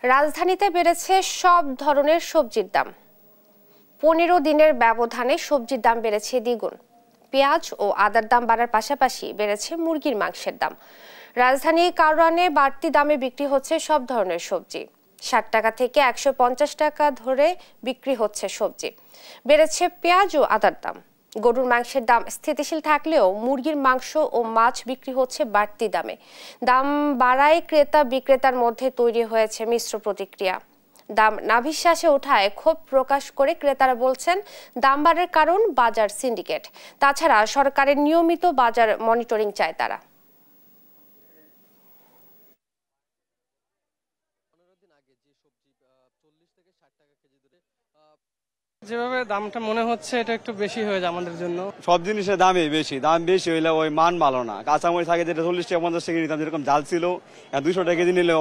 রাজধানীতে বেড়েছে সব ধরনের সবজির দাম। 15 দিনের ব্যবধানে সবজির দাম বেড়েছে দ্বিগুণ। পেঁয়াজ ও আদার দাম বাড়ার পাশাপাশি বেড়েছে মুরগির মাংসের দাম। রাজধানী কারওয়ানে বাড়তি দামে বিক্রি হচ্ছে সব ধরনের সবজি। 60 টাকা থেকে 150 টাকা ধরে বিক্রি হচ্ছে সবজি। বেড়েছে পেঁয়াজ ও আদার দাম। গরুর মাংসের দাম স্থিতিশীল থাকলেও মুরগির মাংস ও মাছ বিক্রি হচ্ছে বাড়তি দামে। দাম বাড়ায় ক্রেতা বিক্রেতার মধ্যে তৈরি হয়েছে মিশ্র প্রতিক্রিয়া। দাম নাভিশ্বাসে ওঠায় ক্ষোভ প্রকাশ করে ক্রেতারা বলছেন দাম বাড়ার কারণ বাজার সিন্ডিকেট। তাছাড়া সরকারের নিয়মিত বাজার মনিটরিং চায় তারা। যেভাবে দামটা মনে হচ্ছে এটা একটু বেশি হয়ে যায় আমাদের জন্য। সব জিনিসের দামই বেশি, দাম বেশি হইলে ওই মান ভালো না। কাঁচামরিচ আগে যেটা 40 টাকা 50 টাকা নিতাম, যেরকম জাল ছিল 200 টাকা কেজি নিলে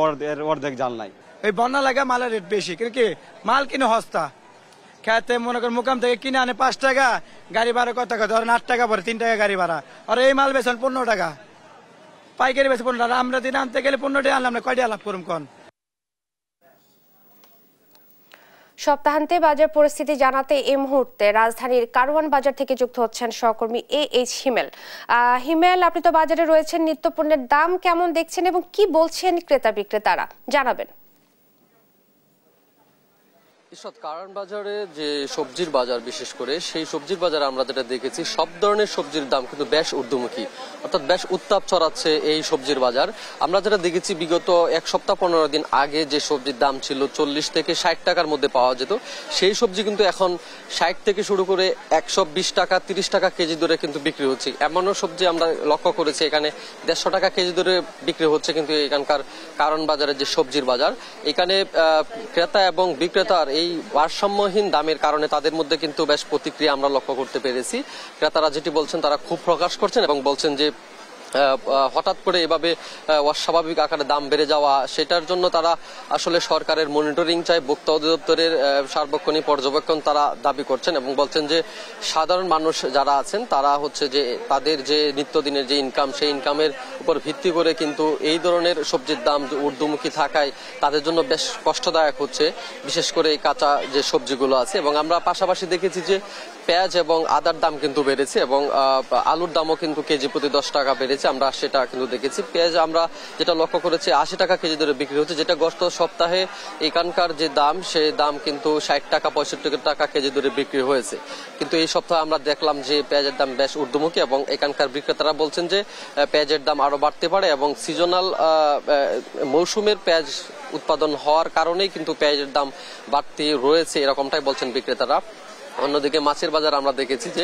অর্ধেক জাল নাই। এই বন্যা লাগা মালের রেট বেশি, কিন্তু কি মাল কিনে সস্তা। খেতে মনে করেন মোকাম থেকে কিনে আনে 5 টাকা, গাড়ি ভাড়া কত টাকা, ধরেন 8 টাকা পরে 3 টাকা গাড়ি ভাড়া। আর এই মাল বেছেন 15 টাকা, পাইকারি বেছে 15 টাকা। আমরা দিন আনতে গেলে 15 টাকা আনলাম, কয়টা লাভ করুন কোন? সপ্তাহান্তে বাজার পরিস্থিতি জানাতে এই মুহূর্তে রাজধানীর কারওয়ান বাজার থেকে যুক্ত হচ্ছেন সহকর্মী এইচ হিমেল। হিমেল, আপনি তো বাজারে রয়েছেন, নিত্যপণ্যের দাম কেমন দেখছেন এবং কি বলছেন ক্রেতা বিক্রেতারা, জানাবেন। ইশরাত, কারওয়ান বাজারে যে সবজির বাজার, বিশেষ করে সেই সবজির বাজারে আমরা যেটা দেখেছি, সব ধরনের সবজির দাম কিন্তু বেশ ঊর্ধ্বমুখী, অর্থাৎ বেশ উত্তাপ ছড়াচ্ছে এই সবজির বাজার। আমরা যেটা দেখেছি বিগত 1 সপ্তাহ 15 দিন আগে যে সবজির দাম ছিল 40 থেকে 60 টাকার মধ্যে পাওয়া যেত, সেই সবজি কিন্তু এখন 60 থেকে শুরু করে 120 টাকা 30 টাকা কেজি দরে কিন্তু বিক্রি হচ্ছে। এমনও সবজি আমরা লক্ষ্য করেছি এখানে 150 টাকা কেজি দরে বিক্রি হচ্ছে। কিন্তু এখানকার কারওয়ান বাজারের যে সবজির বাজার, এখানে ক্রেতা এবং বিক্রেতার এই ভারসাম্যহীন দামের কারণে তাদের মধ্যে কিন্তু বেশ প্রতিক্রিয়া আমরা লক্ষ্য করতে পেরেছি। ক্রেতারা যেটি বলছেন, তারা ক্ষোভ প্রকাশ করছেন এবং বলছেন যে হঠাৎ করে এভাবে অস্বাভাবিক আকারে দাম বেড়ে যাওয়া, সেটার জন্য তারা আসলে সরকারের মনিটরিং চায়, ভোক্তা অধিদপ্তরের সার্বক্ষণিক পর্যবেক্ষণ তারা দাবি করছেন এবং বলছেন যে সাধারণ মানুষ যারা আছেন তারা হচ্ছে যে তাদের যে নিত্যদিনের যে ইনকাম, সেই ইনকামের উপর ভিত্তি করে কিন্তু এই ধরনের সবজির দাম ঊর্ধ্বমুখী থাকায় তাদের জন্য বেশ কষ্টদায়ক হচ্ছে, বিশেষ করে এই কাঁচা যে সবজিগুলো আছে। এবং আমরা পাশাপাশি দেখেছি যে পেঁয়াজ এবং আদার দাম কিন্তু বেড়েছে এবং আলুর দামও কিন্তু কেজি প্রতি 10 টাকা বেড়েছে, আমরা সেটা কিন্তু দেখেছি। পেঁয়াজ আমরা যেটা লক্ষ্য করেছি 80 টাকা কেজি ধরে বিক্রি হচ্ছে, যেটা গত সপ্তাহে এখানকার যে দাম, সেই দাম কিন্তু 60 টাকা 65 টাকা কেজি ধরে বিক্রি হয়েছে। কিন্তু এই সপ্তাহে আমরা দেখলাম যে পেঁয়াজের দাম বেশ ঊর্ধ্বমুখী এবং এখানকার বিক্রেতারা বলছেন যে পেঁয়াজের দাম আরো বাড়তে পারে এবং সিজনাল মৌসুমের পেঁয়াজ উৎপাদন হওয়ার কারণেই কিন্তু পেঁয়াজের দাম বাড়তি রয়েছে, এরকমটাই বলছেন বিক্রেতারা। অন্যদিকে মাছের বাজার আমরা দেখেছি যে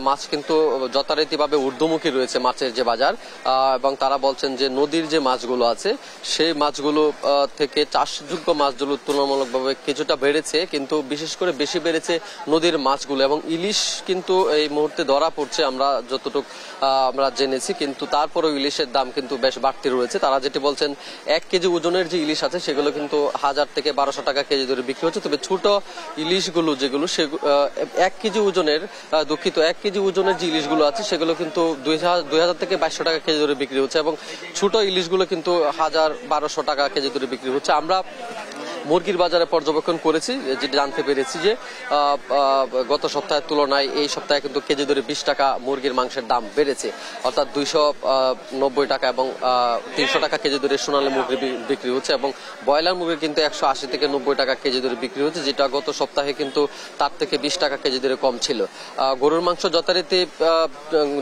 মাছ কিন্তু যথারীতিভাবে ঊর্ধ্বমুখী রয়েছে মাছের যে বাজার, এবং তারা বলছেন যে নদীর যে মাছগুলো আছে সেই মাছগুলো থেকে চাষযোগ্য মাছগুলো তুলনামূলকভাবে কিছুটা বেড়েছে, কিন্তু বিশেষ করে বেশি বেড়েছে নদীর মাছগুলো। এবং ইলিশ কিন্তু এই মুহূর্তে ধরা পড়ছে আমরা যতটুকু আমরা জেনেছি, কিন্তু তারপরেও ইলিশের দাম কিন্তু বেশ বাড়তি রয়েছে। তারা যেটি বলছেন 1 কেজি ওজনের যে ইলিশ আছে সেগুলো কিন্তু 1000 থেকে 1200 টাকা কেজি ধরে বিক্রি হচ্ছে, তবে ছোট ইলিশগুলো যেগুলো 1 কেজি ওজনের, দুঃখিত 1 কেজি ওজনের যে ইলিশগুলো আছে সেগুলো কিন্তু 2000 থেকে 2200 টাকা কেজি ধরে বিক্রি হচ্ছে এবং ছোট ইলিশগুলো কিন্তু 1000-1200 টাকা কেজি ধরে বিক্রি হচ্ছে। আমরা মুরগির বাজারে পর্যবেক্ষণ করেছি, যেটা জানতে পেরেছি যে গত সপ্তাহের তুলনায় এই সপ্তাহে কিন্তু কেজি ধরে 20 টাকা মুরগির মাংসের দাম বেড়েছে, অর্থাৎ 290 টাকা এবং 300 টাকা কেজি ধরে সোনালী মুরগি বিক্রি হচ্ছে এবং ব্রয়লার মুরগি কিন্তু 180 থেকে 90 টাকা কেজি ধরে বিক্রি হচ্ছে, যেটা গত সপ্তাহে কিন্তু তার থেকে 20 টাকা কেজি ধরে কম ছিল। গরুর মাংস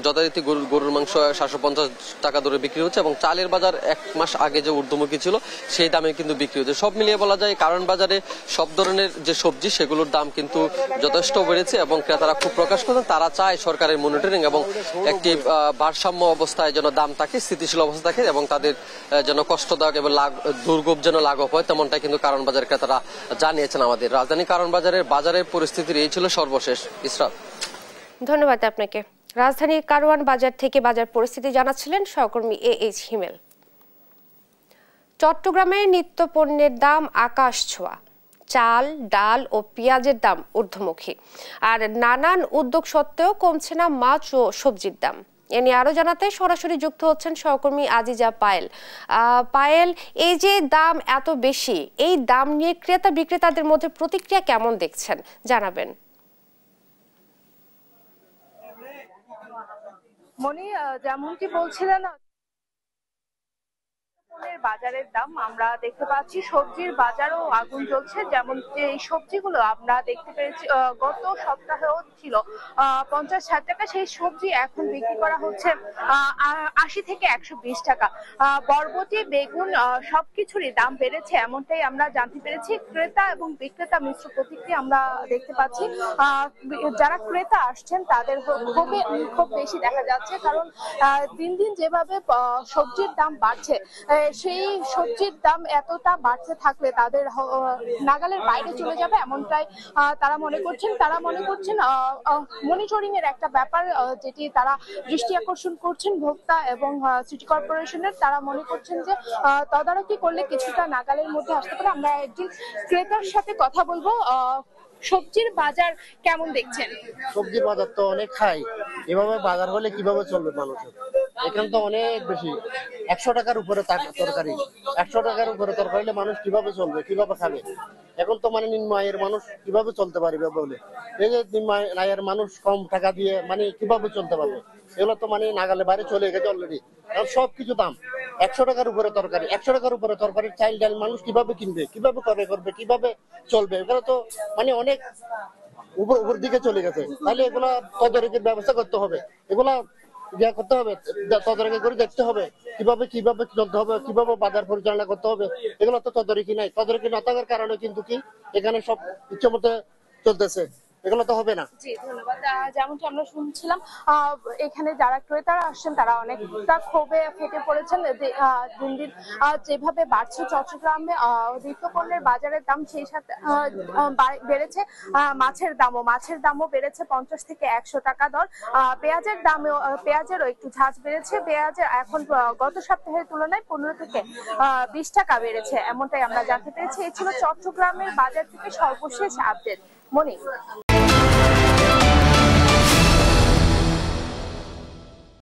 যথারীতি গরুর মাংস 750 টাকা ধরে বিক্রি হচ্ছে এবং চালের বাজার 1 মাস আগে যে ঊর্ধ্বমুখী ছিল সেই দামে কিন্তু বিক্রি হচ্ছে। সব মিলিয়ে বলা যায় কারওয়ান বাজারে সব ধরনের যে সবজি সেগুলোর দাম কিন্তু যথেষ্ট বেড়েছে এবং ক্রেতারা খুব প্রকাশ করেন তারা চায় সরকারের মনিটরিং এবং একটি ভারসাম্য অবস্থায় যেন দাম থাকে, স্থিতিশীল অবস্থা থাকে এবং তাদের যেন কষ্টদায়ক এবং দুর্ভোগ যেন লাঘব হয়, তেমনটাই কিন্তু কারওয়ান বাজারের ক্রেতারা জানিয়েছেন আমাদের। রাজধানী কারওয়ান বাজারের পরিস্থিতির এই ছিল সর্বশেষ। ইসরাত, ধন্যবাদ আপনাকে। রাজধানীর কারওয়ান বাজার থেকে বাজার পরিস্থিতি জানাচ্ছিলেন সহকর্মী এইচ হিমেল। চট্টগ্রামের নিত্যপণ্যের দাম আকাশ ছোঁয়া। চাল, ডাল ও পেঁয়াজের দাম ঊর্ধ্বমুখী, আর নানান উদ্যোগ সত্ত্বেও কমছে না মাছ ও সবজির দাম। এ নিয়ে আরো জানাতে সরাসরি যুক্ত হচ্ছেন সহকর্মী আজিজা পায়েল। পায়েল, এই যে দাম এত বেশি, এই দাম নিয়ে ক্রেতা বিক্রেতাদের মধ্যে প্রতিক্রিয়া কেমন দেখছেন জানাবেন। মনি, যেমনটি বলছিলেন বাজারের দাম আমরা দেখতে পাচ্ছি, সবজির বাজারও আগুন জ্বলছে। যেমন যে সবজিগুলো আমরা দেখতে পেয়েছি গত সপ্তাহেও ছিল 50-60 টাকা, সেই সবজি এখন বিক্রি করা হচ্ছে 80 থেকে 120 টাকা। বরবটি, বেগুন সবকিছুরই দাম বেড়েছে, এমনটাই আমরা জানতে পেরেছি। ক্রেতা এবং বিক্রেতা মিশ্র প্রতিক্রিয়া আমরা দেখতে পাচ্ছি। যারা ক্রেতা আসছেন তাদের খুব বেশি দেখা যাচ্ছে, কারণ দিন দিন যেভাবে সবজির দাম বাড়ছে, সেই সবজির দাম এতটা বাড়তে থাকলে তাদের নাগালের বাইরে চলে যাবে, এমনটাই তারা মনে করছেন। মনিটরিং এর একটা ব্যাপার যেটি তারা দৃষ্টি আকর্ষণ করছেন ভোক্তা এবং সিটি কর্পোরেশনের। তারা মনে করছেন যে তদারকি করলে কিছুটা নাগালের মধ্যে আসতে পারে। আমরা একজন ক্রেতার সাথে কথা বলবো। সবজির বাজার কেমন দেখছেন? সবজির বাজার তো অনেক হাই, এভাবে বাজার হলে কিভাবে চলবে মানুষের? এখানে তো অনেক বেশি, 100 টাকার উপরে তরকারি, 100 টাকার উপরে তরকারি হলে মানুষ কিভাবে চলবে, কিভাবে খাবে? এখন তো মানে নিম্ন আয়ের মানুষ কিভাবে চলতে পারবে বলে, এই যে নিম্ন আয়ের মানুষ কম টাকা দিয়ে মানে কিভাবে চলতে পারবে? এগুলো তো মানে নাগালে বাইরে চলে গেছে অলরেডি। কারণ সবকিছু দাম, 100 টাকার উপরে তরকারি, 100 টাকার উপরে তরকারি, চাল ডাল মানুষ কিভাবে কিনবে, কিভাবে করবে, কিভাবে চলবে? এগুলো তো মানে অনেক উপর দিকে চলে গেছে। তাহলে এগুলা তদারকির ব্যবস্থা করতে হবে, এগুলা করতে হবে, তদারকি করে দেখতে হবে কিভাবে চলতে হবে, কিভাবে বাজার পরিচালনা করতে হবে। এগুলো তো তদারকি নাই, তদারকি না থাকার কারণে কিন্তু কি এখানে সব ইচ্ছে মতো চলতেছে, এগুলো তো হবে না। জি, ধন্যবাদ। যেমনটি আমরা শুনছিলাম, এখানে যারা ক্রেতারা আসছেন তারা অনেকটা ক্ষোভে ফেটে পড়েছেন। দিন দিন যেভাবে বাড়ছে চট্টগ্রামে নিত্যপণ্যের বাজারের দাম, সেই সাথে বেড়েছে মাছের দামও বেড়েছে 50 থেকে 100 টাকা দর। পেঁয়াজেরও একটু ঝাঁজ বেড়েছে। পেঁয়াজের এখন গত সপ্তাহের তুলনায় 15 থেকে 20 টাকা বেড়েছে, এমনটাই আমরা জানতে পেরেছি। এই ছিল চট্টগ্রামের বাজার থেকে সর্বশেষ আপডেট। মনি।